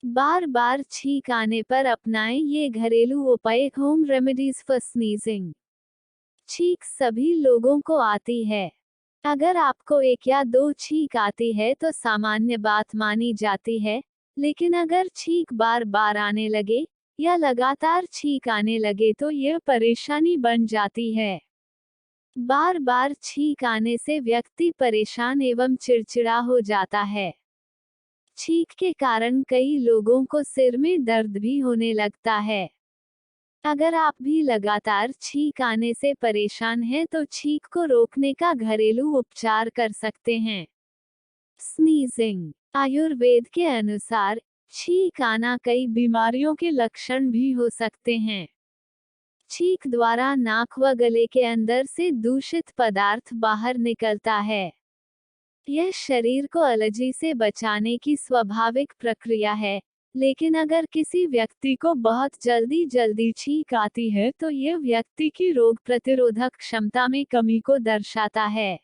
बार बार छींक आने पर अपनाएं ये घरेलू उपाय, होम रेमेडीज फॉर स्नीजिंग। छींक सभी लोगों को आती है। अगर आपको एक या दो छींक आती है तो सामान्य बात मानी जाती है, लेकिन अगर छींक बार बार आने लगे या लगातार छींक आने लगे तो यह परेशानी बन जाती है। बार बार छींक आने से व्यक्ति परेशान एवं चिड़चिड़ा हो जाता है। छींक के कारण कई लोगों को सिर में दर्द भी होने लगता है। अगर आप भी लगातार छींक आने से परेशान हैं तो छींक को रोकने का घरेलू उपचार कर सकते हैं। स्नीजिंग। आयुर्वेद के अनुसार छींक आना कई बीमारियों के लक्षण भी हो सकते हैं। छींक द्वारा नाक व गले के अंदर से दूषित पदार्थ बाहर निकलता है। यह शरीर को एलर्जी से बचाने की स्वाभाविक प्रक्रिया है, लेकिन अगर किसी व्यक्ति को बहुत जल्दी छींक आती है तो यह व्यक्ति की रोग प्रतिरोधक क्षमता में कमी को दर्शाता है।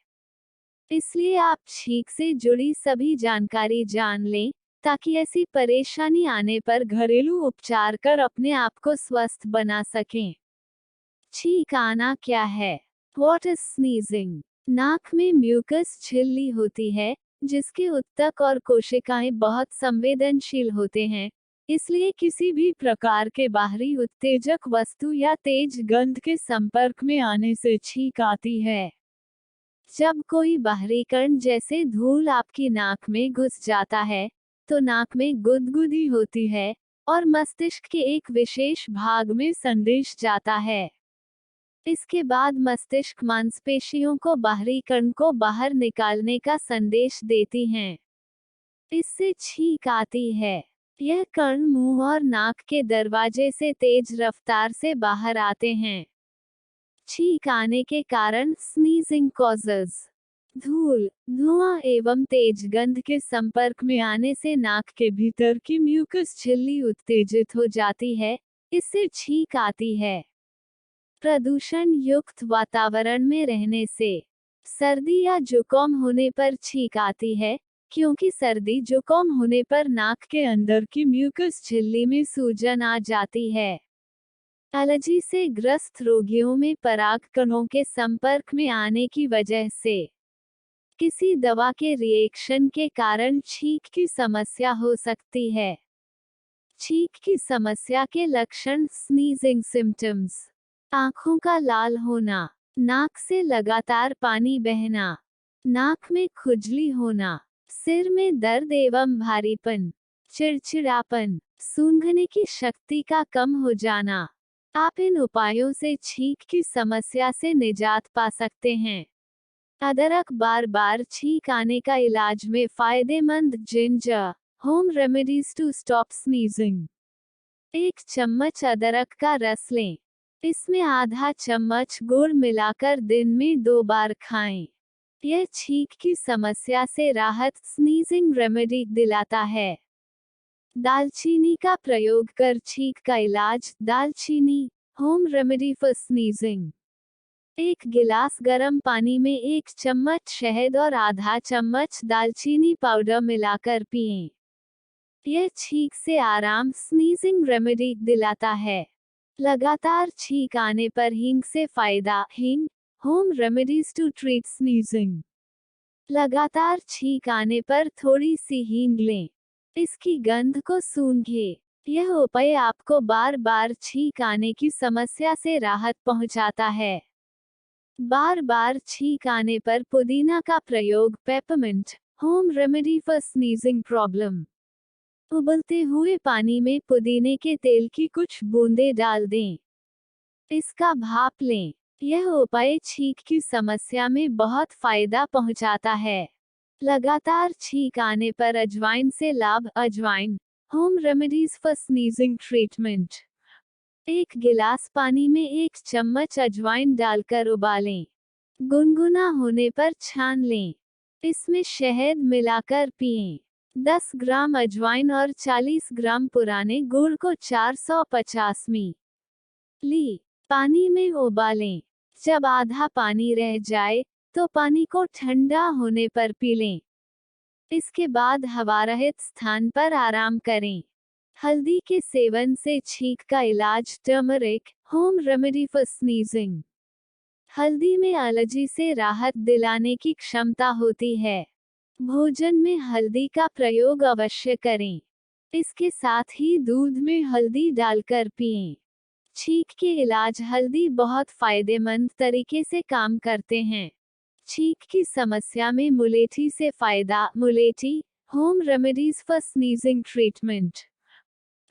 इसलिए आप छींक से जुड़ी सभी जानकारी जान लें, ताकि ऐसी परेशानी आने पर घरेलू उपचार कर अपने आप को स्वस्थ बना सकें। छींक आना क्या है? What is sneezing? नाक में म्यूकस झिल्ली होती है, जिसके उत्तक और कोशिकाएं बहुत संवेदनशील होते हैं, इसलिए किसी भी प्रकार के बाहरी उत्तेजक वस्तु या तेज गंध के संपर्क में आने से छींक आती है। जब कोई बाहरी कण जैसे धूल आपकी नाक में घुस जाता है, तो नाक में गुदगुदी होती है और मस्तिष्क के एक विशेष भाग में संदेश जाता है। इसके बाद मस्तिष्क मांसपेशियों को बाहरी कण को बाहर निकालने का संदेश देती हैं। इससे छींक आती है। यह कण मुंह और नाक के दरवाजे से तेज रफ्तार से बाहर आते हैं। छींक आने के कारण स्नीजिंग कॉजेज। धूल, धुआं एवं तेज गंध के संपर्क में आने से नाक के भीतर की म्यूकस झिल्ली उत्तेजित हो जाती है, इससे छींक आती है। प्रदूषण युक्त वातावरण में रहने से सर्दी या जुकाम होने पर छींक आती है, क्योंकि सर्दी जुकाम होने पर नाक के अंदर की म्यूकस झिल्ली में सूजन आ जाती है। एलर्जी से ग्रस्त रोगियों में पराग कणों के संपर्क में आने की वजह से किसी दवा के रिएक्शन के कारण छींक की समस्या हो सकती है। छींक की समस्या के लक्षण। स्नीजिंग सिम्टम्स: आंखों का लाल होना, नाक से लगातार पानी बहना, नाक में खुजली होना, सिर में दर्द एवं भारीपन, चिड़चिड़ापन, सूंघने की शक्ति का कम हो जाना। आप इन उपायों से छींक की समस्या से निजात पा सकते हैं। अदरक बार बार छींक आने का इलाज में फायदेमंद। Ginger home remedies to stop sneezing. 1 चम्मच अदरक का रस लें। इसमें आधा चम्मच गुड़ मिलाकर दिन में 2 बार खाएं। यह छींक की समस्या से राहत, स्नीजिंग रेमेडी दिलाता है। दालचीनी का प्रयोग कर छींक का इलाज। दालचीनी होम रेमेडी फॉर स्नीजिंग। 1 गिलास गर्म पानी में 1 चम्मच शहद और आधा चम्मच दालचीनी पाउडर मिलाकर पिएं। यह छींक से आराम, स्नीजिंग रेमेडी दिलाता है। लगातार छींक आने पर हींग से फायदा। हींग home remedies to treat sneezing. लगातार छींक आने पर थोड़ी सी हींग लें। इसकी गंध को सूंघें। यह उपाय आपको बार बार छींक आने की समस्या से राहत पहुंचाता है। बार बार छींक आने पर पुदीना का प्रयोग। Peppermint home remedy for sneezing problem. उबलते हुए पानी में पुदीने के तेल की कुछ बूंदें डाल दें। इसका भाप लें। यह उपाय छींक की समस्या में बहुत फायदा पहुंचाता है। लगातार छींक आने पर अजवाइन से लाभ। अजवाइन home remedies for sneezing treatment. 1 गिलास पानी में 1 चम्मच अजवाइन डालकर उबालें। गुनगुना होने पर छान लें। इसमें शहद मिलाकर पिएं। 10 ग्राम अजवाइन और 40 ग्राम पुराने गुड़ को 450 मिली पानी में उबालें। जब आधा पानी रह जाए तो पानी को ठंडा होने पर पी लें। इसके बाद हवारहित स्थान पर आराम करें। हल्दी के सेवन से छींक का इलाज। Turmeric, home remedy for sneezing. हल्दी में एलर्जी से राहत दिलाने की क्षमता होती है। भोजन में हल्दी का प्रयोग अवश्य करें। इसके साथ ही दूध में हल्दी डालकर पिएं। छींक के इलाज। हल्दी बहुत फायदेमंद तरीके से काम करते हैं। छींक की समस्या में मुलेठी से फायदा। मुलेठी, home remedies for sneezing treatment.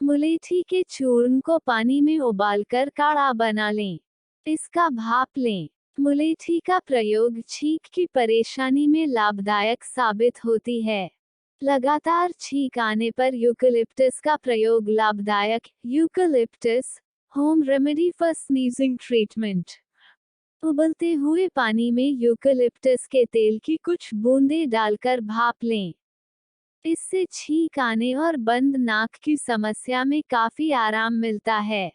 मुलेठी के चूर्ण को पानी में उबालकर काढ़ा बना लें। इसका भाप लें। मुलेठी का प्रयोग छींक की परेशानी में लाभदायक साबित होती है। लगातार छींक आने पर यूकलिप्टस का प्रयोग लाभदायक। Eucalyptus, home remedy for sneezing treatment. उबलते हुए पानी में यूकलिप्टस के तेल की कुछ बूंदें डालकर भाप लें। इससे छींक आने और बंद नाक की समस्या में काफी आराम मिलता है।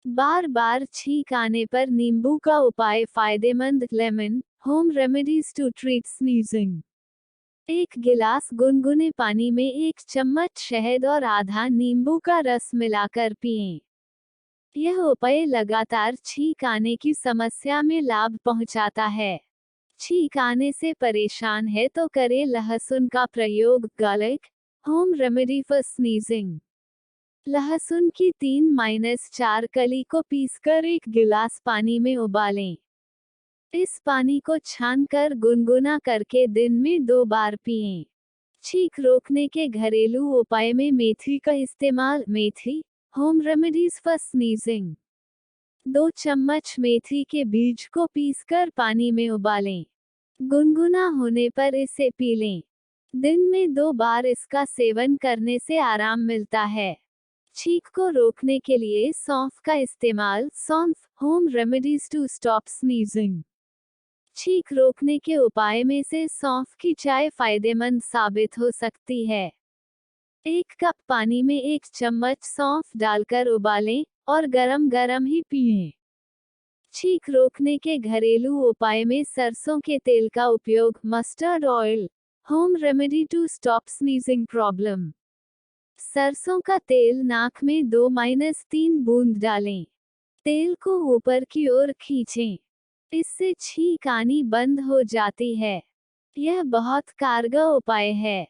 बार बार छींक आने पर नींबू का उपाय फायदेमंद। Lemon, home remedies to treat sneezing. 1 गिलास गुनगुने पानी में 1 चम्मच शहद और आधा नींबू का रस मिलाकर पिएं। यह उपाय लगातार छींक आने की समस्या में लाभ पहुंचाता है। छींक आने से परेशान है तो करें लहसुन का प्रयोग। Garlic, home remedy for sneezing. लहसुन की 3-4 कली को पीसकर 1 गिलास पानी में उबालें। इस पानी को छानकर गुनगुना करके दिन में 2 बार पिएं। छींक रोकने के घरेलू उपाय में मेथी का इस्तेमाल। मेथी, होम रेमेडीज फॉर स्नीजिंग। 2 चम्मच मेथी के बीज को पीसकर पानी में उबालें। गुनगुना होने पर इसे पी लें। दिन में 2 बार इसका सेवन करने से आराम मिलता है। छींक को रोकने के लिए सौंफ का इस्तेमाल। सौंफ, home remedies to stop sneezing. छींक रोकने के उपाय में से सौंफ की चाय फायदेमंद साबित हो सकती है। 1 कप पानी में 1 चम्मच सौंफ डालकर उबालें और गरम ही पिएं। छींक रोकने के घरेलू उपाय में सरसों के तेल का उपयोग। Mustard oil, home remedy to stop sneezing problem. सरसों का तेल नाक में 2-3 बूंद डालें। तेल को ऊपर की ओर खींचें। इससे छींक आनी बंद हो जाती है। यह बहुत कारगर उपाय है।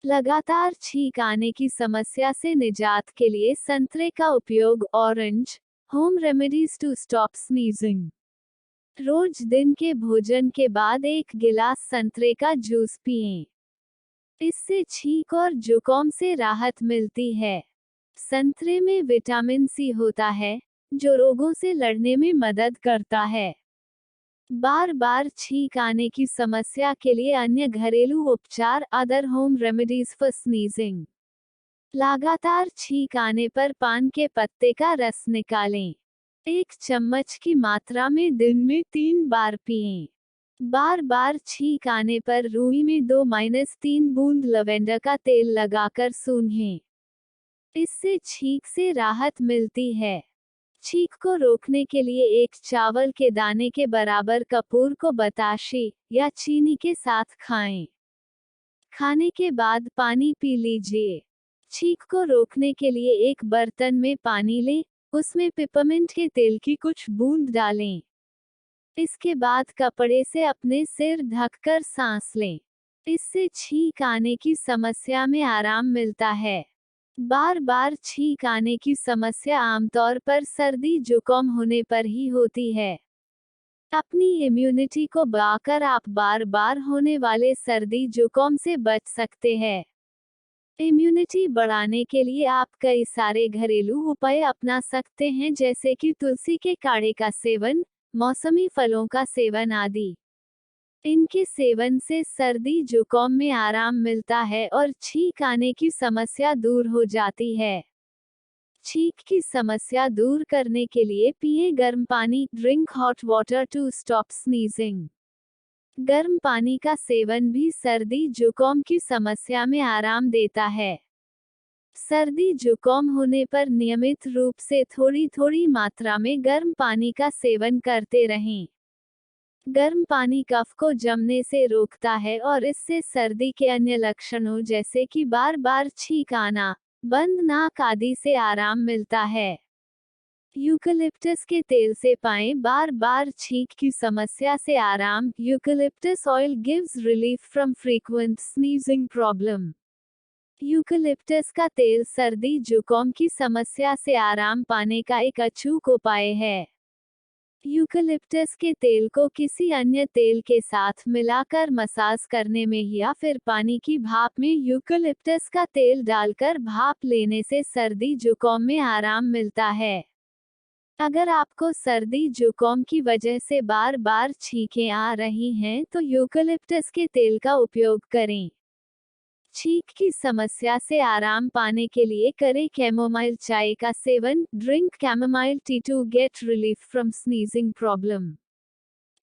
लगातार छींक आने की समस्या से निजात के लिए संतरे का उपयोग। Orange, home remedies to stop sneezing. रोज दिन के भोजन के बाद 1 गिलास संतरे का जूस पिएं। इससे छींक और जुकाम से राहत मिलती है। संतरे में विटामिन सी होता है, जो रोगों से लड़ने में मदद करता है। बार बार छींक आने की समस्या के लिए अन्य घरेलू उपचार। Other home remedies for sneezing. लगातार छींक आने पर पान के पत्ते का रस निकालें। 1 चम्मच की मात्रा में दिन में 3 बार पिएं। बार बार छींक आने पर रूई में 2-3 बूंद लवेंडर का तेल लगाकर सूंघें। इससे छींक से राहत मिलती है। छींक को रोकने के लिए 1 चावल के दाने के बराबर कपूर को बताशे या चीनी के साथ खाएं। खाने के बाद पानी पी लीजिए। छींक को रोकने के लिए एक बर्तन में पानी लें, उसमें पिपरमिंट के तेल की कुछ बूंद डालें। इसके बाद कपड़े से अपने सिर ढककर सांस लें। इससे छींक आने की समस्या में आराम मिलता है। बार बार छींक आने की समस्या आमतौर पर सर्दी जुकाम होने पर ही होती है। अपनी इम्यूनिटी को बढ़ाकर आप बार बार होने वाले सर्दी जुकाम से बच सकते हैं। इम्यूनिटी बढ़ाने के लिए आप कई सारे घरेलू उपाय अपना सकते हैं, जैसे कि तुलसी के काढ़े का सेवन, मौसमी फलों का सेवन आदि। इनके सेवन से सर्दी जुकाम में आराम मिलता है और छींक आने की समस्या दूर हो जाती है। छींक की समस्या दूर करने के लिए पिएं गर्म पानी। Drink hot water to stop sneezing. गर्म पानी का सेवन भी सर्दी जुकाम की समस्या में आराम देता है। सर्दी जुकाम होने पर नियमित रूप से थोड़ी थोड़ी मात्रा में गर्म पानी का सेवन करते रहें। गर्म पानी कफ को जमने से रोकता है और इससे सर्दी के अन्य लक्षणों जैसे कि बार बार छींक आना, बंद नाक आदि से आराम मिलता है। यूकलिप्टस के तेल से पाएं बार बार छींक की समस्या से आराम। Eucalyptus oil gives relief from frequent sneezing problem. Eucalyptus का तेल सर्दी जुकाम की समस्या से आराम पाने का एक अचूक उपाय है। यूकलिप्टस के तेल को किसी अन्य तेल के साथ मिलाकर मसाज करने में या फिर पानी की भाप में यूकलिप्टस का तेल डालकर भाप लेने से सर्दी जुकाम में आराम मिलता है। अगर आपको सर्दी जुकाम की वजह से बार बार छींकें आ रही हैं तो यूकलिप्टस के तेल का उपयोग करें। छींक की समस्या से आराम पाने के लिए करें कैमोमाइल चाय का सेवन। Drink chamomile tea to get relief from sneezing problem.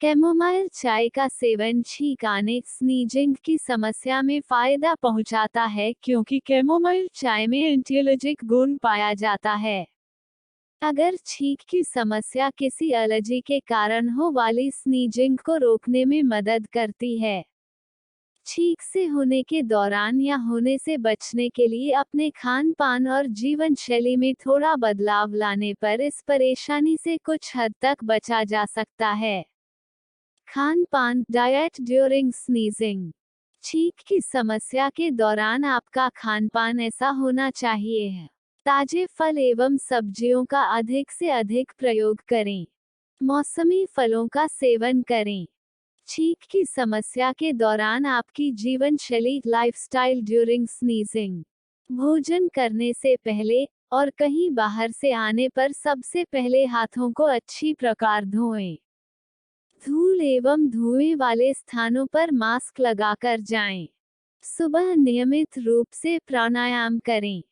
Chamomile चाय का सेवन छींक आने स्नीजिंग की समस्या में फायदा पहुंचाता है क्योंकि कैमोमाइल चाय में एंटीएलर्जिक गुण पाया जाता है। अगर छींक की समस्या किसी एलर्जी के कारण हो वाली स्नीजिंग को रोकने में मदद करती है। छींक से होने के दौरान या होने से बचने के लिए अपने खान पान और जीवन शैली में थोड़ा बदलाव लाने पर इस परेशानी से कुछ हद तक बचा जा सकता है। खान पान डाइट ड्यूरिंग स्नीजिंग। छींक की समस्या के दौरान आपका खान पान ऐसा होना चाहिए। ताजे फल एवं सब्जियों का अधिक से अधिक प्रयोग करें। मौसमी फलों का सेवन करें। छींक की समस्या के दौरान आपकी जीवन शैली लाइफस्टाइल ड्यूरिंग स्नीजिंग। भोजन करने से पहले और कहीं बाहर से आने पर सबसे पहले हाथों को अच्छी प्रकार धोएं। धूल एवं धुएं वाले स्थानों पर मास्क लगाकर जाएं। सुबह नियमित रूप से प्राणायाम करें,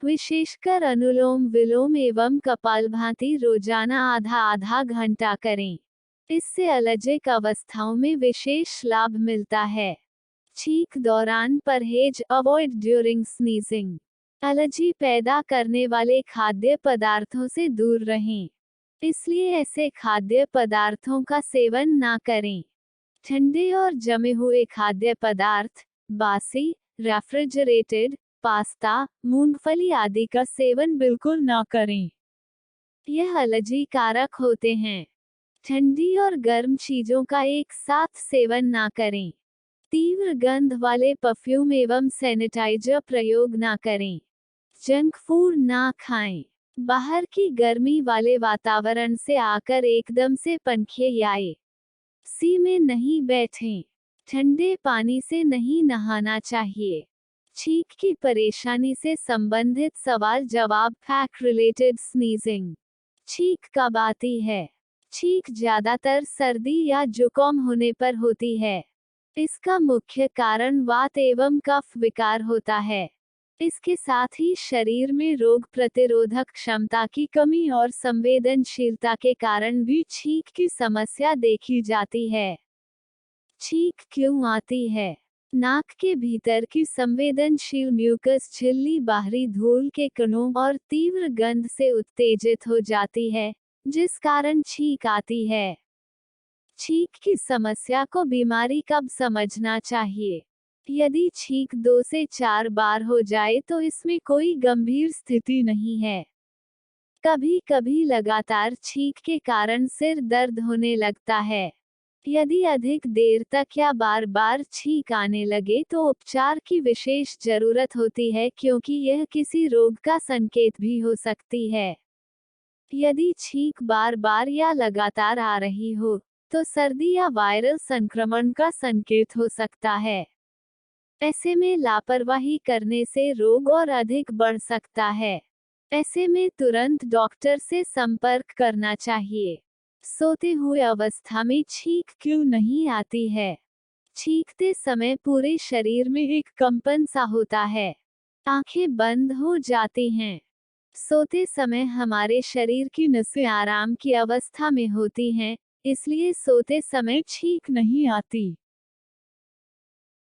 विशेषकर अनुलोम विलोम एवं कपालभाति रोजाना आधा आधा घंटा करें। इससे एलर्जिक अवस्थाओं में विशेष लाभ मिलता है। छींक दौरान परहेज अवॉइड ड्यूरिंग स्नीजिंग। एलर्जी पैदा करने वाले खाद्य पदार्थों से दूर रहें, इसलिए ऐसे खाद्य पदार्थों का सेवन ना करें। ठंडे और जमे हुए खाद्य पदार्थ, बासी, रेफ्रिजरेटेड, पास्ता, मूंगफली आदि का सेवन बिल्कुल ना करें। यह एलर्जी कारक होते हैं। ठंडी और गर्म चीजों का एक साथ सेवन ना करें। तीव्र गंध वाले परफ्यूम एवं सैनिटाइजर प्रयोग ना करें। जंक फूड ना खाएं। बाहर की गर्मी वाले वातावरण से आकर एकदम से पंखे या एसी में नहीं बैठें। ठंडे पानी से नहीं नहाना चाहिए। छींक की परेशानी से संबंधित सवाल जवाब। Fact related sneezing. छींक कब आती है? छींक ज्यादातर सर्दी या जुकाम होने पर होती है। इसका मुख्य कारण वात एवं कफ विकार होता है। इसके साथ ही शरीर में रोग प्रतिरोधक क्षमता की कमी और संवेदनशीलता के कारण भी छींक की समस्या देखी जाती है। छींक क्यों आती है? नाक के भीतर की संवेदनशील म्यूकस झिल्ली बाहरी धूल के कणों और तीव्र गंध से उत्तेजित हो जाती है, जिस कारण छींक आती है। छींक की समस्या को बीमारी कब समझना चाहिए? यदि छींक 2 से 4 बार हो जाए तो इसमें कोई गंभीर स्थिति नहीं है। कभी कभी लगातार छींक के कारण सिर दर्द होने लगता है। यदि अधिक देर तक या बार बार छींक आने लगे तो उपचार की विशेष जरूरत होती है क्योंकि यह किसी रोग का संकेत भी हो सकती है। यदि छींक बार बार या लगातार आ रही हो तो सर्दी या वायरल संक्रमण का संकेत हो सकता है। ऐसे में लापरवाही करने से रोग और अधिक बढ़ सकता है। ऐसे में तुरंत डॉक्टर से संपर्क करना चाहिए। सोते हुए अवस्था में छींक क्यों नहीं आती है? छींकते समय पूरे शरीर में एक कंपन सा होता है। आंखें बंद हो जाती हैं। सोते समय हमारे शरीर की नसें आराम की अवस्था में होती हैं, इसलिए सोते समय छींक नहीं आती।